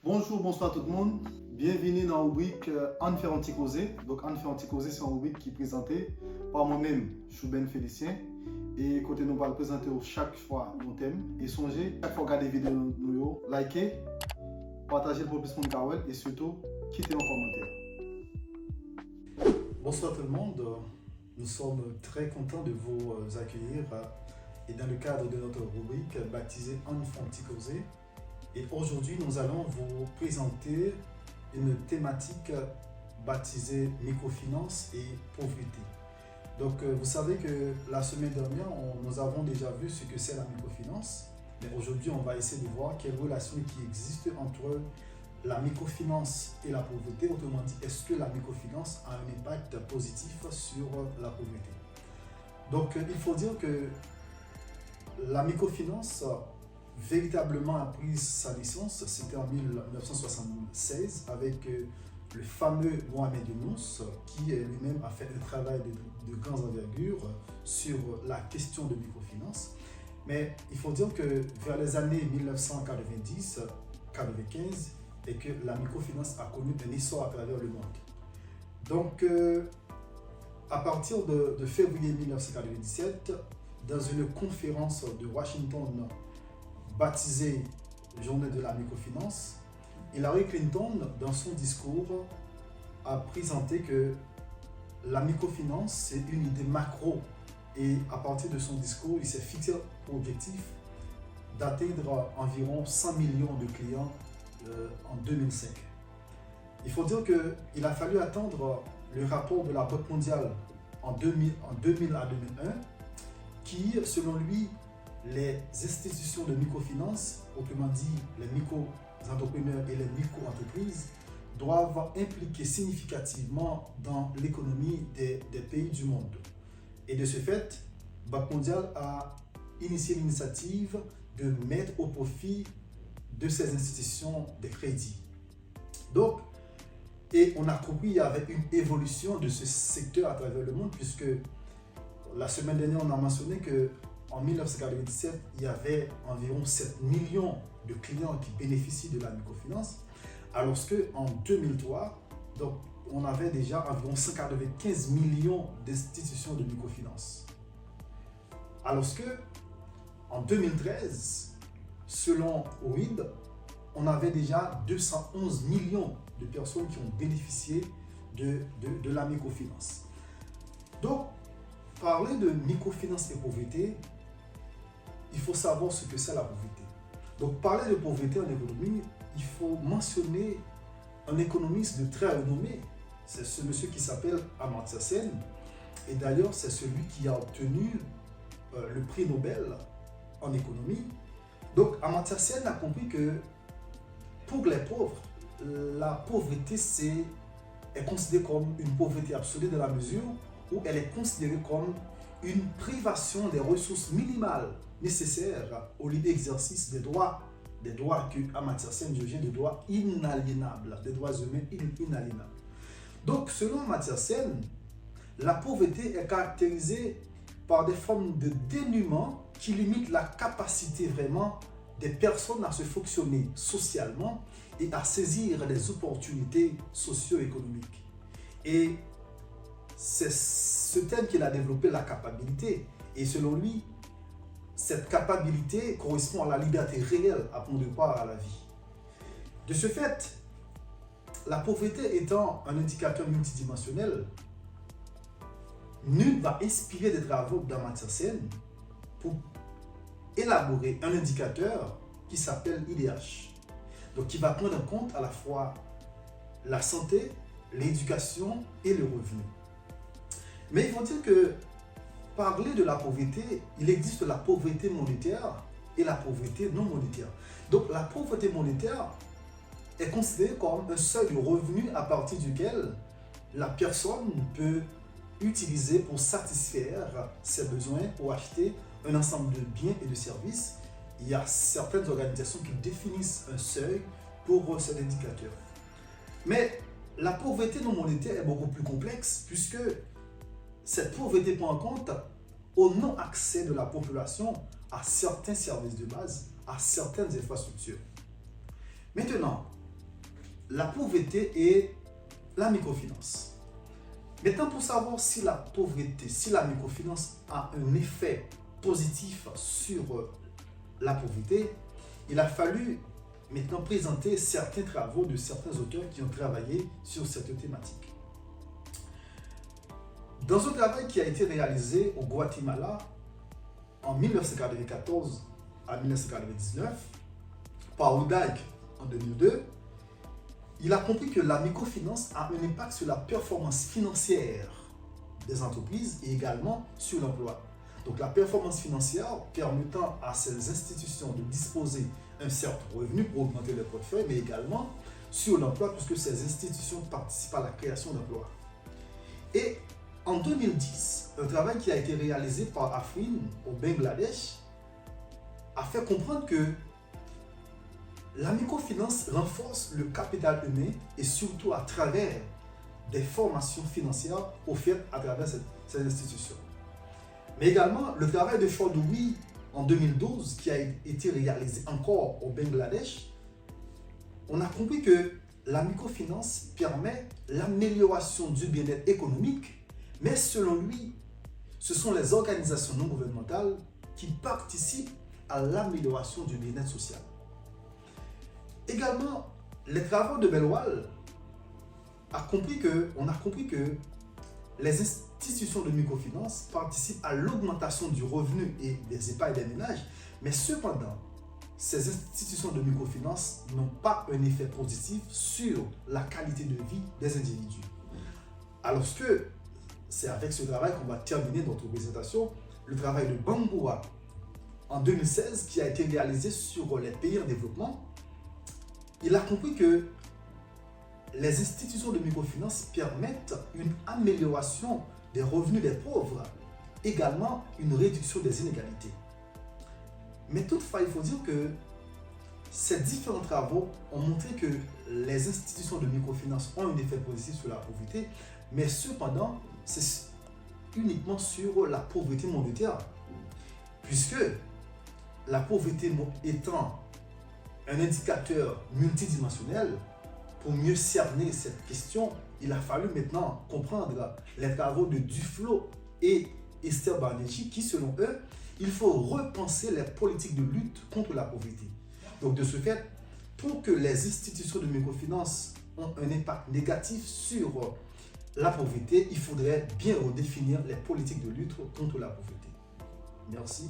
Bonjour, bonsoir tout le monde. Bienvenue dans la rubrique Anne Ferranti Causé. Donc Anne Ferranti Causé, c'est une rubrique qui est présentée par moi-même, Chouben Félicien. Et côté nous va le présenter chaque fois nos thèmes. Et songez, chaque fois regarder la vidéo, nous likez, partagez le plus de monde et surtout, quittez un commentaire. Bonsoir tout le monde. Nous sommes très contents de vous accueillir et dans le cadre de notre rubrique baptisée Anne Ferranti Causé. Et aujourd'hui, nous allons vous présenter une thématique baptisée microfinance et pauvreté. Donc, vous savez que la semaine dernière, nous avons déjà vu ce que c'est la microfinance. Mais aujourd'hui, on va essayer de voir quelle relation qui existe entre la microfinance et la pauvreté. Autrement dit, est-ce que la microfinance a un impact positif sur la pauvreté? Donc, il faut dire que la microfinance véritablement a pris sa licence, c'était en 1976 avec le fameux Mohamed Younous qui lui-même a fait un travail de grande envergure sur la question de microfinance. Mais il faut dire que vers les années 1990-95 et que la microfinance a connu un essor à travers le monde. Donc à partir de février 1997, dans une conférence de Washington baptisée Journée de la microfinance, Hillary Clinton, dans son discours, a présenté que la microfinance, c'est une idée macro. Et à partir de son discours, il s'est fixé pour objectif d'atteindre environ 100 millions de clients en 2005. Il faut dire qu'il a fallu attendre le rapport de la Banque mondiale en 2000 à 2001, qui, selon lui, les institutions de microfinance, autrement dit les micro-entrepreneurs et les micro-entreprises, doivent impliquer significativement dans l'économie des pays du monde. Et de ce fait, Banque mondiale a initié l'initiative de mettre au profit de ces institutions des crédits. Donc, et on a compris qu'il y avait une évolution de ce secteur à travers le monde, puisque la semaine dernière, on a mentionné que en 1997, il y avait environ 7 millions de clients qui bénéficient de la microfinance, alors qu'en 2003, donc, on avait déjà environ 195 millions d'institutions de microfinance. Alors qu'en 2013, selon OID, on avait déjà 211 millions de personnes qui ont bénéficié de la microfinance. Donc, parler de microfinance et pauvreté, il faut savoir ce que c'est la pauvreté. Donc, parler de pauvreté en économie, il faut mentionner un économiste de très renommé. C'est ce monsieur qui s'appelle Amartya Sen. Et d'ailleurs, c'est celui qui a obtenu le prix Nobel en économie. Donc, Amartya Sen a compris que pour les pauvres, la pauvreté est considérée comme une pauvreté absolue dans la mesure où elle est considérée comme une privation des ressources minimales nécessaires au libre exercice des droits que Amartya Sen jugeait de droits inaliénables, des droits humains inaliénables. Donc, selon Amartya Sen, la pauvreté est caractérisée par des formes de dénuement qui limitent la capacité vraiment des personnes à se fonctionner socialement et à saisir les opportunités socio-économiques. Et c'est ce thème qu'il a développé, la capacité. Et selon lui, cette capacité correspond à la liberté réelle à prendre part à la vie. De ce fait, la pauvreté étant un indicateur multidimensionnel, nul va inspirer des travaux d'Amartya Sen pour élaborer un indicateur qui s'appelle IDH. Donc, qui va prendre en compte à la fois la santé, l'éducation et le revenu. Mais il faut dire que parler de la pauvreté, il existe la pauvreté monétaire et la pauvreté non monétaire. Donc, la pauvreté monétaire est considérée comme un seuil de revenu à partir duquel la personne peut utiliser pour satisfaire ses besoins, pour acheter un ensemble de biens et de services. Il y a certaines organisations qui définissent un seuil pour cet indicateur. Mais la pauvreté non monétaire est beaucoup plus complexe puisque cette pauvreté prend en compte au non-accès de la population à certains services de base, à certaines infrastructures. Maintenant, la pauvreté et la microfinance. Maintenant, pour savoir si la pauvreté, si la microfinance a un effet positif sur la pauvreté, il a fallu maintenant présenter certains travaux de certains auteurs qui ont travaillé sur cette thématique. Dans un travail qui a été réalisé au Guatemala en 1994 à 1999 par Udaik en 2002, il a compris que la microfinance a un impact sur la performance financière des entreprises et également sur l'emploi. Donc la performance financière permettant à ces institutions de disposer d'un certain revenu pour augmenter leur portefeuille, mais également sur l'emploi puisque ces institutions participent à la création d'emplois. Et en 2010, un travail qui a été réalisé par Afrin au Bangladesh a fait comprendre que la microfinance renforce le capital humain et surtout à travers des formations financières offertes à travers ces institutions. Mais également, le travail de Chaudhuri en 2012 qui a été réalisé encore au Bangladesh, on a compris que la microfinance permet l'amélioration du bien-être économique, mais selon lui, ce sont les organisations non gouvernementales qui participent à l'amélioration du bien-être social. Également, les travaux de Belwal on a compris que les institutions de microfinance participent à l'augmentation du revenu et des épargnes des ménages, mais cependant, ces institutions de microfinance n'ont pas un effet positif sur la qualité de vie des individus. Alors que c'est avec ce travail qu'on va terminer notre présentation, le travail de Bamboua en 2016 qui a été réalisé sur les pays en développement. Il a compris que les institutions de microfinance permettent une amélioration des revenus des pauvres, également une réduction des inégalités. Mais toutefois, il faut dire que ces différents travaux ont montré que les institutions de microfinance ont un effet positif sur la pauvreté, mais cependant, c'est uniquement sur la pauvreté monétaire, puisque la pauvreté étant un indicateur multidimensionnel, pour mieux cerner cette question, il a fallu maintenant comprendre les travaux de Duflo et Esther Banerjee qui, selon eux, il faut repenser les politiques de lutte contre la pauvreté. Donc, de ce fait, pour que les institutions de microfinance ont un impact négatif sur la pauvreté, il faudrait bien redéfinir les politiques de lutte contre la pauvreté. Merci.